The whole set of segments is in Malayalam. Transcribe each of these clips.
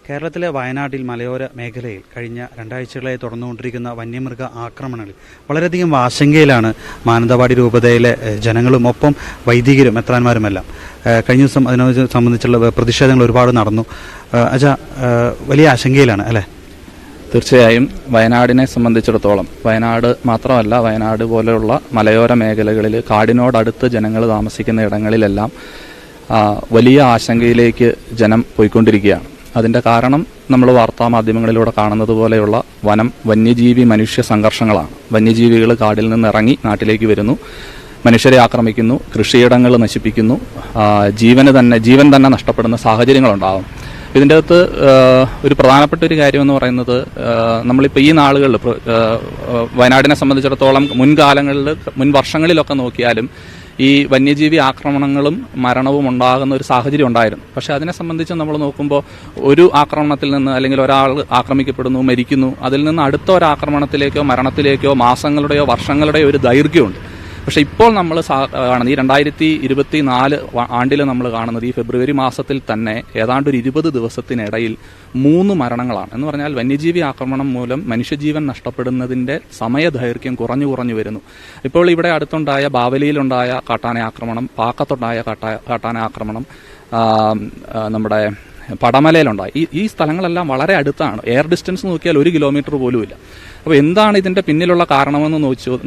കേരളത്തിലെ വയനാട്ടിൽ മലയോര മേഖലയിൽ കഴിഞ്ഞ രണ്ടാഴ്ചകളായി തുടർന്നുകൊണ്ടിരിക്കുന്ന വന്യമൃഗ ആക്രമണങ്ങളിൽ വളരെയധികം ആശങ്കയിലാണ് മാനന്തവാടി രൂപതയിലെ ജനങ്ങളും ഒപ്പം വൈദികരും മെത്രാന്മാരുമെല്ലാം. കഴിഞ്ഞ ദിവസം അതിനെ സംബന്ധിച്ചുള്ള പ്രതിഷേധങ്ങൾ ഒരുപാട് നടന്നു. വലിയ ആശങ്കയിലാണ് അല്ലേ? തീർച്ചയായും വയനാടിനെ സംബന്ധിച്ചിടത്തോളം, വയനാട് മാത്രമല്ല, വയനാട് പോലെയുള്ള മലയോര മേഖലകളിൽ കാടിനോടടുത്ത് ജനങ്ങൾ താമസിക്കുന്ന ഇടങ്ങളിലെല്ലാം വലിയ ആശങ്കയിലേക്ക് ജനം പോയിക്കൊണ്ടിരിക്കുകയാണ്. അതിൻ്റെ കാരണം നമ്മൾ വാർത്താമാധ്യമങ്ങളിലൂടെ കാണുന്നത് പോലെയുള്ള വന്യജീവി മനുഷ്യ സംഘർഷങ്ങളാണ്. വന്യജീവികൾ കാടിൽ നിന്ന് ഇറങ്ങി നാട്ടിലേക്ക് വരുന്നു, മനുഷ്യരെ ആക്രമിക്കുന്നു, കൃഷിയിടങ്ങൾ നശിപ്പിക്കുന്നു, ജീവൻ തന്നെ നഷ്ടപ്പെടുന്ന സാഹചര്യങ്ങളുണ്ടാകും. ഇതിൻ്റെ അകത്ത് ഒരു പ്രധാനപ്പെട്ട ഒരു കാര്യമെന്ന് പറയുന്നത്, നമ്മളിപ്പോൾ ഈ നാളുകളിൽ വയനാടിനെ സംബന്ധിച്ചിടത്തോളം മുൻ വർഷങ്ങളിലൊക്കെ നോക്കിയാലും ഈ വന്യജീവി ആക്രമണങ്ങളും മരണവും ഉണ്ടാകുന്ന ഒരു സാഹചര്യം ഉണ്ടായിരുന്നു. പക്ഷെ അതിനെ സംബന്ധിച്ച് നമ്മൾ നോക്കുമ്പോൾ ഒരു ആക്രമണത്തിൽ നിന്ന് അല്ലെങ്കിൽ ഒരാൾ ആക്രമിക്കപ്പെടുന്നു, മരിക്കുന്നു, അതിൽ നിന്ന് അടുത്ത ഒരു ആക്രമണത്തിലേക്കോ മരണത്തിലേക്കോ മാസങ്ങളുടെയോ വർഷങ്ങളുടെയോ ഒരു ദൈർഘ്യമുണ്ട്. പക്ഷെ ഇപ്പോൾ നമ്മൾ കാണുന്നത് ഈ 2024 ആണ്ടിൽ നമ്മൾ കാണുന്നത് ഈ ഫെബ്രുവരി മാസത്തിൽ തന്നെ ഏതാണ്ട് ഒരു 20 ദിവസത്തിനിടയിൽ 3 മരണങ്ങളാണ്. എന്ന് പറഞ്ഞാൽ വന്യജീവി ആക്രമണം മൂലം മനുഷ്യജീവൻ നഷ്ടപ്പെടുന്നതിന്റെ സമയദൈർഘ്യം കുറഞ്ഞു വരുന്നു. ഇപ്പോൾ ഇവിടെ അടുത്തുണ്ടായ ബാവലിയിലുണ്ടായ കാട്ടാന ആക്രമണം, പാക്കത്തുണ്ടായ കാട്ടാന ആക്രമണം, നമ്മുടെ പടമലയിലുണ്ടായി. ഈ സ്ഥലങ്ങളെല്ലാം വളരെ അടുത്താണ്. എയർ ഡിസ്റ്റൻസ് നോക്കിയാൽ 1 കിലോമീറ്റർ പോലുമില്ല. അപ്പോൾ എന്താണ് ഇതിന്റെ പിന്നിലുള്ള കാരണമെന്ന്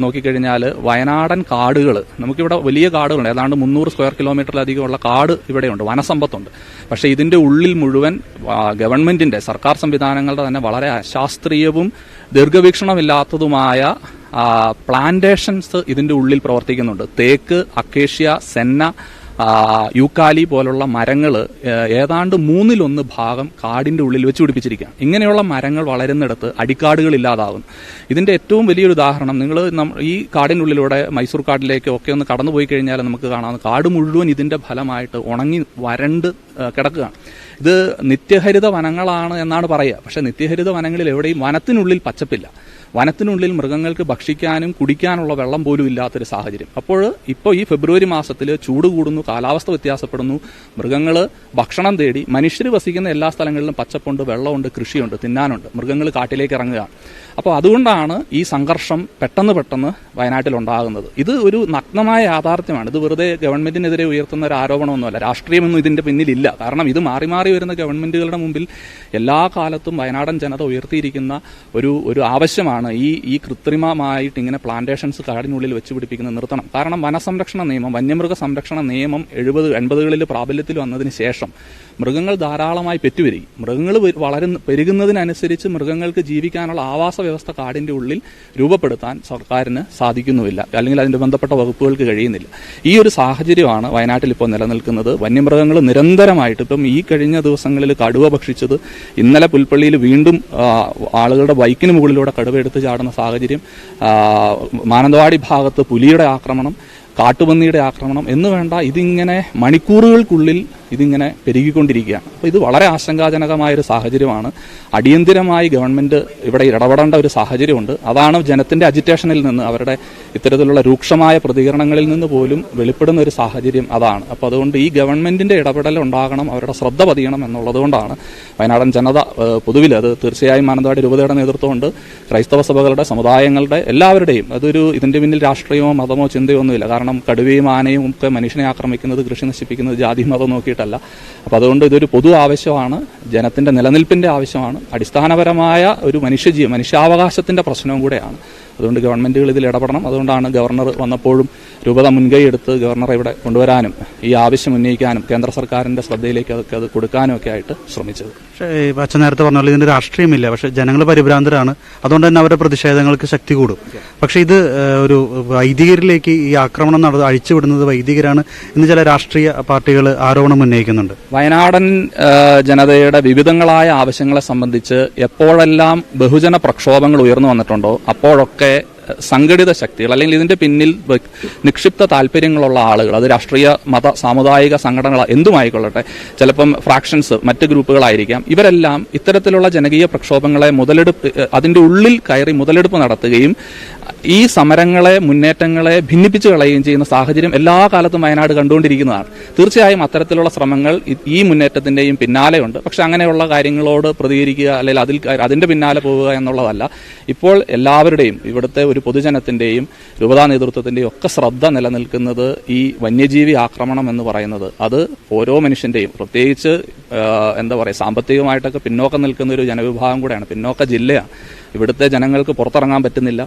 നോക്കിക്കഴിഞ്ഞാൽ വയനാടൻ കാടുകൾ, നമുക്കിവിടെ വലിയ കാടുകളുണ്ട്, ഏതാണ്ട് 300 സ്ക്വയർ കിലോമീറ്ററിലധികമുള്ള കാട് ഇവിടെയുണ്ട്, വനസമ്പത്തുണ്ട്. പക്ഷേ ഇതിന്റെ ഉള്ളിൽ മുഴുവൻ ഗവൺമെന്റിന്റെ, സർക്കാർ സംവിധാനങ്ങളുടെ തന്നെ വളരെ അശാസ്ത്രീയവും ദീർഘവീക്ഷണമില്ലാത്തതുമായ പ്ലാന്റേഷൻസ് ഇതിന്റെ ഉള്ളിൽ പ്രവർത്തിക്കുന്നുണ്ട്. തേക്ക്, അക്കേഷ്യ, സെന്ന, യൂക്കാലി പോലുള്ള മരങ്ങൾ ഏതാണ്ട് 1/3 ഭാഗം കാടിന്റെ ഉള്ളിൽ വെച്ച് പിടിപ്പിച്ചിരിക്കുകയാണ്. ഇങ്ങനെയുള്ള മരങ്ങൾ വളരുന്നിടത്ത് അടിക്കാടുകൾ ഇല്ലാതാകും. ഇതിന്റെ ഏറ്റവും വലിയൊരു ഉദാഹരണം, നിങ്ങൾ ഈ കാടിനുള്ളിലൂടെ മൈസൂർ കാട്ടിലേക്ക് ഒക്കെ ഒന്ന് കടന്നുപോയി കഴിഞ്ഞാൽ നമുക്ക് കാണാവുന്ന കാട് മുഴുവൻ ഇതിന്റെ ഫലമായിട്ട് ഉണങ്ങി വരണ്ട് കിടക്കുകയാണ്. ഇത് നിത്യഹരിത വനങ്ങളാണ് എന്നാണ് പറയുക. പക്ഷെ നിത്യഹരിത വനങ്ങളിൽ എവിടെയും വനത്തിനുള്ളിൽ പച്ചപ്പില്ല. വനത്തിനുള്ളിൽ മൃഗങ്ങൾക്ക് ഭക്ഷിക്കാനും കുടിക്കാനുള്ള വെള്ളം പോലും ഇല്ലാത്തൊരു സാഹചര്യം. ഇപ്പോൾ ഈ ഫെബ്രുവരി മാസത്തിൽ ചൂട് കൂടുന്നു, കാലാവസ്ഥ വ്യത്യാസപ്പെടുന്നു, മൃഗങ്ങൾ ഭക്ഷണം തേടി, മനുഷ്യർ വസിക്കുന്ന എല്ലാ സ്ഥലങ്ങളിലും പച്ചപ്പുണ്ട്, വെള്ളമുണ്ട്, കൃഷിയുണ്ട്, തിന്നാനുണ്ട്, മൃഗങ്ങൾ കാട്ടിലേക്ക് ഇറങ്ങുകയാണ്. അപ്പോൾ അതുകൊണ്ടാണ് ഈ സംഘർഷം പെട്ടെന്ന് വയനാട്ടിൽ ഉണ്ടാകുന്നത്. ഇത് ഒരു നഗ്നമായ യാഥാർത്ഥ്യമാണ്. ഇത് വെറുതെ ഗവൺമെന്റിനെതിരെ ഉയർത്തുന്ന ഒരു ആരോപണമൊന്നുമല്ല. രാഷ്ട്രീയമൊന്നും ഇതിന്റെ പിന്നിലില്ല. കാരണം ഇത് മാറി വരുന്ന ഗവൺമെന്റുകളുടെ മുമ്പിൽ എല്ലാ കാലത്തും വയനാടൻ ജനത ഉയർത്തിയിരിക്കുന്ന ഒരു ആവശ്യമാണ് ഈ കൃത്രിമമായിട്ട് ഇങ്ങനെ പ്ലാന്റേഷൻസ് കാടിനുള്ളിൽ വെച്ച് പിടിപ്പിക്കുന്നത് നിർത്തണം. കാരണം വനസംരക്ഷണ നിയമം, വന്യമൃഗ സംരക്ഷണ നിയമം 70-80കളിൽ പ്രാബല്യത്തിൽ വന്നതിന് ശേഷം മൃഗങ്ങൾ ധാരാളമായി പെറ്റുവരികയും മൃഗങ്ങൾ പെരുകുന്നതിനനുസരിച്ച് മൃഗങ്ങൾക്ക് ജീവിക്കാനുള്ള ആവാസ വ്യവസ്ഥ കാടിന്റെ ഉള്ളിൽ രൂപപ്പെടുത്താൻ സർക്കാരിന് സാധിക്കുന്നുമില്ല, അല്ലെങ്കിൽ അതിന്റെ ബന്ധപ്പെട്ട വകുപ്പുകൾക്ക് കഴിയുന്നില്ല. ഈ ഒരു സാഹചര്യമാണ് വയനാട്ടിൽ ഇപ്പോൾ നിലനിൽക്കുന്നത്. വന്യമൃഗങ്ങൾ നിരന്തരമായിട്ട്, ഇപ്പം ഈ കഴിഞ്ഞ ദിവസങ്ങളിൽ കടുവ ഭക്ഷിച്ചത്, ഇന്നലെ പുൽപ്പള്ളിയിൽ വീണ്ടും ആളുകളുടെ ബൈക്കിന് മുകളിലൂടെ കടുവ എടുത്ത് ചാടുന്ന സാഹചര്യം, മാനന്തവാടി ഭാഗത്ത് പുലിയുടെ ആക്രമണം, കാട്ടുപന്നിയുടെ ആക്രമണം എന്ന് വേണ്ട, ഇതിങ്ങനെ മണിക്കൂറുകൾക്കുള്ളിൽ ഇതിങ്ങനെ പെരുകിക്കൊണ്ടിരിക്കുകയാണ്. അപ്പോൾ ഇത് വളരെ ആശങ്കാജനകമായൊരു സാഹചര്യമാണ്. അടിയന്തിരമായി ഗവൺമെന്റ് ഇവിടെ ഇടപെടേണ്ട ഒരു സാഹചര്യമുണ്ട്. അതാണ് ജനത്തിന്റെ അജിറ്റേഷനിൽ നിന്ന്, അവരുടെ ഇത്തരത്തിലുള്ള രൂക്ഷമായ പ്രതികരണങ്ങളിൽ നിന്ന് പോലും വെളിപ്പെടുന്ന ഒരു സാഹചര്യം അതാണ്. അപ്പോൾ അതുകൊണ്ട് ഈ ഗവൺമെന്റിന്റെ ഇടപെടൽ ഉണ്ടാകണം, അവരുടെ ശ്രദ്ധ പതിയണം എന്നുള്ളതുകൊണ്ടാണ് വയനാടൻ ജനത പൊതുവിൽ, അത് തീർച്ചയായും മാനന്തവാടി രൂപതയുടെ നേതൃത്വമുണ്ട്, ക്രൈസ്തവ സഭകളുടെ, സമുദായങ്ങളുടെ എല്ലാവരുടെയും, ഇതിന്റെ പിന്നിൽ രാഷ്ട്രീയമോ മതമോ ചിന്തയോ ഒന്നുമില്ല. കാരണം കടുവയും ആനയും ഒക്കെ മനുഷ്യനെ ആക്രമിക്കുന്നത്, കൃഷി നശിപ്പിക്കുന്നത് ജാതി മതം നോക്കിയിട്ടല്ല. അപ്പൊ അതുകൊണ്ട് ഇതൊരു പൊതു ആവശ്യമാണ്, ജനത്തിന്റെ നിലനിൽപ്പിന്റെ ആവശ്യമാണ്, അടിസ്ഥാനപരമായ ഒരു മനുഷ്യാവകാശത്തിന്റെ പ്രശ്നവും കൂടെയാണ്. അതുകൊണ്ട് ഗവൺമെന്റുകൾ ഇതിൽ ഇടപെടണം. അതുകൊണ്ടാണ് ഗവർണർ വന്നപ്പോഴും രൂപത മുൻകൈ എടുത്ത് ഗവർണറെ ഇവിടെ കൊണ്ടുവരാനും ഈ ആവശ്യം ഉന്നയിക്കാനും കേന്ദ്ര സർക്കാരിന്റെ ശ്രദ്ധയിലേക്ക് അത് കൊടുക്കാനും ഒക്കെ ആയിട്ട് ശ്രമിച്ചത്. പക്ഷേ അച്ഛൻ നേരത്തെ പറഞ്ഞ പോലെ ഇതിന്റെ രാഷ്ട്രീയമില്ല. പക്ഷെ ജനങ്ങൾ പരിഭ്രാന്തരാണ്. അതുകൊണ്ട് തന്നെ അവരുടെ പ്രതിഷേധങ്ങൾക്ക് ശക്തി കൂടും. പക്ഷെ ഇത് ഒരു വൈദികരിലേക്ക് ഈ ആക്രമണം അഴിച്ചുവിടുന്നത് വൈദികരാണ് എന്ന് ചില രാഷ്ട്രീയ പാർട്ടികൾ ആരോപണം ഉന്നയിക്കുന്നുണ്ട്. വയനാടൻ ജനതയുടെ വിവിധങ്ങളായ ആവശ്യങ്ങളെ സംബന്ധിച്ച് എപ്പോഴെല്ലാം ബഹുജന പ്രക്ഷോഭങ്ങൾ ഉയർന്നു വന്നിട്ടുണ്ടോ അപ്പോഴൊക്കെ സംഘടിത ശക്തികൾ, അല്ലെങ്കിൽ ഇതിന്റെ പിന്നിൽ നിക്ഷിപ്ത താല്പര്യങ്ങളുള്ള ആളുകൾ, അത് രാഷ്ട്രീയ, മത, സാമുദായിക സംഘടനകൾ എന്തുമായിക്കൊള്ളട്ടെ, ചിലപ്പം ഫ്രാക്ഷൻസ്, മറ്റ് ഗ്രൂപ്പുകളായിരിക്കാം, ഇവരെല്ലാം ഇത്തരത്തിലുള്ള ജനകീയ പ്രക്ഷോഭങ്ങളെ അതിന്റെ ഉള്ളിൽ കയറി മുതലെടുപ്പ് നടത്തുകയും ഈ സമരങ്ങളെ, മുന്നേറ്റങ്ങളെ ഭിന്നിപ്പിച്ചു കളയുകയും ചെയ്യുന്ന സാഹചര്യം എല്ലാ കാലത്തും വയനാട് കണ്ടുകൊണ്ടിരിക്കുന്നതാണ്. തീർച്ചയായും അത്തരത്തിലുള്ള ശ്രമങ്ങൾ ഈ മുന്നേറ്റത്തിന്റെയും പിന്നാലെയുണ്ട്. പക്ഷെ അങ്ങനെയുള്ള കാര്യങ്ങളോട് പ്രതികരിക്കുക അല്ലെങ്കിൽ അതിന്റെ പിന്നാലെ പോവുക എന്നുള്ളതല്ല. ഇപ്പോൾ എല്ലാവരുടെയും, ഇവിടുത്തെ ഒരു പൊതുജനത്തിന്റെയും രൂപതാ നേതൃത്വത്തിന്റെയും ഒക്കെ ശ്രദ്ധ നിലനിൽക്കുന്നത് ഈ വന്യജീവി ആക്രമണം എന്ന് പറയുന്നത് അത് ഓരോ മനുഷ്യന്റെയും, പ്രത്യേകിച്ച് സാമ്പത്തികമായിട്ടൊക്കെ പിന്നോക്കം നിൽക്കുന്ന ഒരു ജനവിഭാഗം കൂടെയാണ്, പിന്നോക്ക ജില്ലയാണ്. ഇവിടുത്തെ ജനങ്ങൾക്ക് പുറത്തിറങ്ങാൻ പറ്റുന്നില്ല,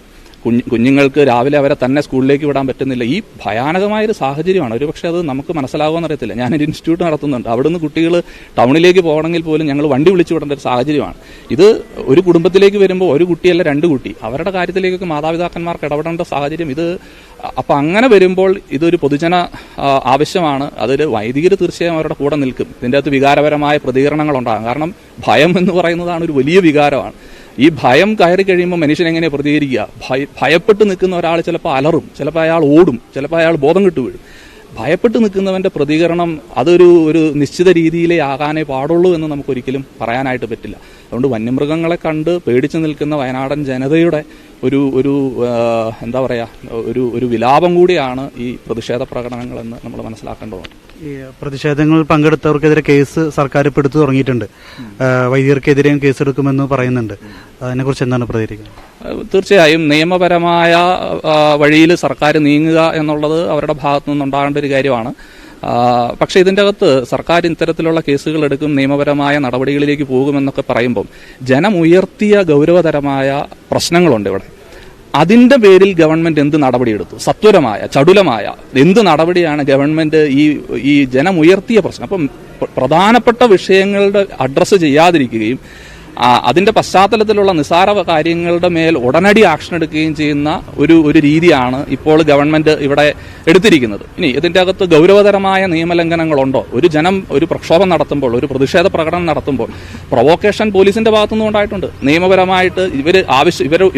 കുഞ്ഞുങ്ങൾക്ക് രാവിലെ അവരെ തന്നെ സ്കൂളിലേക്ക് വിടാൻ പറ്റുന്നില്ല. ഈ ഭയാനകമായൊരു സാഹചര്യമാണ്. ഒരുപക്ഷെ അത് നമുക്ക് മനസ്സിലാകുമെന്ന് അറിയത്തില്ല. ഞാനൊരു ഇൻസ്റ്റിറ്റ്യൂട്ട് നടത്തുന്നുണ്ട്. അവിടുന്ന് കുട്ടികൾ ടൗണിലേക്ക് പോകണമെങ്കിൽ പോലും ഞങ്ങൾ വണ്ടി വിളിച്ചു വിടേണ്ട ഒരു സാഹചര്യമാണ്. ഇത് ഒരു കുടുംബത്തിലേക്ക് വരുമ്പോൾ ഒരു കുട്ടിയല്ല 2 കുട്ടി, അവരുടെ കാര്യത്തിലേക്കൊക്കെ മാതാപിതാക്കന്മാർക്ക് ഇടപെടേണ്ട സാഹചര്യം. അപ്പം അങ്ങനെ വരുമ്പോൾ ഇതൊരു പൊതുജന ആവശ്യമാണ്. അതൊരു വൈദികർ തീർച്ചയായും അവരുടെ കൂടെ നിൽക്കും. ഇതിൻ്റെ അകത്ത് വികാരപരമായ പ്രതികരണങ്ങൾ ഉണ്ടാകും. കാരണം ഭയം എന്ന് പറയുന്നതാണ് ഒരു വലിയ വികാരമാണ്. ഈ ഭയം കയറി കഴിയുമ്പോൾ മനുഷ്യൻ എങ്ങനെ പ്രതികരിക്കുക? ഭയപ്പെട്ട് നിൽക്കുന്ന ഒരാൾ ചിലപ്പോൾ അലറും, ചിലപ്പോൾ അയാൾ ഓടും, ചിലപ്പോൾ അയാൾ ബോധം കെട്ടു വീഴും. ഭയപ്പെട്ട് നിൽക്കുന്നവന്റെ പ്രതികരണം അതൊരു നിശ്ചിത രീതിയിലേ ആകാനേ പാടുള്ളൂ എന്ന് നമുക്കൊരിക്കലും പറയാനായിട്ട് പറ്റില്ല. അതുകൊണ്ട് വന്യമൃഗങ്ങളെ കണ്ട് പേടിച്ചു നിൽക്കുന്ന വയനാടൻ ജനതയുടെ ഒരു വിലാപം കൂടിയാണ് ഈ പ്രതിഷേധ പ്രകടനങ്ങളെന്ന് നമ്മൾ മനസ്സിലാക്കേണ്ടതുണ്ട്. ഈ പ്രതിഷേധങ്ങളിൽ പങ്കെടുത്തവർക്കെതിരെ കേസ് സർക്കാർ ഇപ്പോൾ എടുത്തു തുടങ്ങിയിട്ടുണ്ട്. വൈദികർക്കെതിരെയും കേസെടുക്കുമെന്ന് പറയുന്നുണ്ട്. അതിനെക്കുറിച്ച് എന്താണ് പ്രതികരിക്കുന്നത്? തീർച്ചയായും നിയമപരമായ വഴിയിൽ സർക്കാർ നീങ്ങുക എന്നുള്ളത് അവരുടെ ഭാഗത്തു നിന്നുണ്ടാകേണ്ട ഒരു കാര്യമാണ്. പക്ഷെ ഇതിൻ്റെ അകത്ത് സർക്കാർ ഇത്തരത്തിലുള്ള കേസുകൾ എടുക്കും, നിയമപരമായ നടപടികളിലേക്ക് പോകുമെന്നൊക്കെ പറയുമ്പം ജനം ഉയർത്തിയ ഗൗരവതരമായ പ്രശ്നങ്ങളുണ്ട് ഇവിടെ. അതിന്റെ പേരിൽ ഗവൺമെന്റ് എന്ത് നടപടിയെടുത്തു? സത്വരമായ, ചടുലമായ എന്ത് നടപടിയാണ് ഗവൺമെന്റ് ഈ ജനം ഉയർത്തിയ പ്രശ്നം? അപ്പം പ്രധാനപ്പെട്ട വിഷയങ്ങളുടെ അഡ്രസ്സ് ചെയ്യാതിരിക്കുകയും അതിന്റെ പശ്ചാത്തലത്തിലുള്ള നിസ്സാര കാര്യങ്ങളുടെ മേൽ ഉടനടി ആക്ഷൻ എടുക്കുകയും ചെയ്യുന്ന ഒരു രീതിയാണ് ഇപ്പോൾ ഗവൺമെന്റ് ഇവിടെ എടുത്തിരിക്കുന്നത്. ഇനി ഇതിന്റെ അകത്ത് ഗൗരവതരമായ നിയമലംഘനങ്ങളുണ്ടോ? ഒരു പ്രക്ഷോഭം നടത്തുമ്പോൾ, ഒരു പ്രതിഷേധ പ്രകടനം നടത്തുമ്പോൾ പ്രൊവോക്കേഷൻ പോലീസിന്റെ ഭാഗത്തുനിന്നും ഉണ്ടായിട്ടുണ്ട്. നിയമപരമായിട്ട്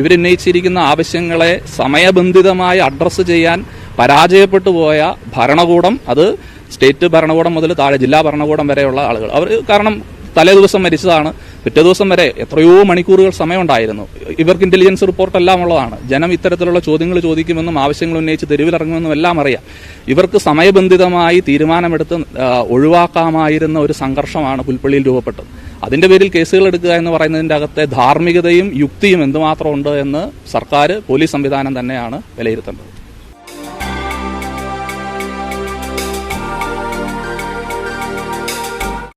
ഇവരുന്നയിച്ചിരിക്കുന്ന ആവശ്യങ്ങളെ സമയബന്ധിതമായി അഡ്രസ്സ് ചെയ്യാൻ പരാജയപ്പെട്ടു പോയ ഭരണകൂടം, അത് സ്റ്റേറ്റ് ഭരണകൂടം മുതൽ താഴെ ജില്ലാ ഭരണകൂടം വരെയുള്ള ആളുകൾ, കാരണം തലേ ദിവസം മരിച്ചതാണ്, പിറ്റേ ദിവസം വരെ എത്രയോ മണിക്കൂറുകൾ സമയമുണ്ടായിരുന്നു. ഇവർക്ക് ഇന്റലിജൻസ് റിപ്പോർട്ട് എല്ലാം ഉള്ളതാണ്. ജനം ഇത്തരത്തിലുള്ള ചോദ്യങ്ങൾ ചോദിക്കുമെന്നും ആവശ്യങ്ങൾ ഉന്നയിച്ച് തെരുവിലിറങ്ങുമെന്നും എല്ലാം അറിയാം. ഇവർക്ക് സമയബന്ധിതമായി തീരുമാനമെടുത്ത് ഒഴിവാക്കാമായിരുന്ന ഒരു സംഘർഷമാണ് പുൽപ്പള്ളിയിൽ രൂപപ്പെട്ടത്. അതിന്റെ പേരിൽ കേസുകൾ എടുക്കുക എന്ന് പറയുന്നതിന്റെ അകത്തെ ധാർമ്മികതയും യുക്തിയും എന്തുമാത്രം ഉണ്ട് എന്ന് സർക്കാർ, പോലീസ് സംവിധാനം തന്നെയാണ് വിലയിരുത്തേണ്ടത്.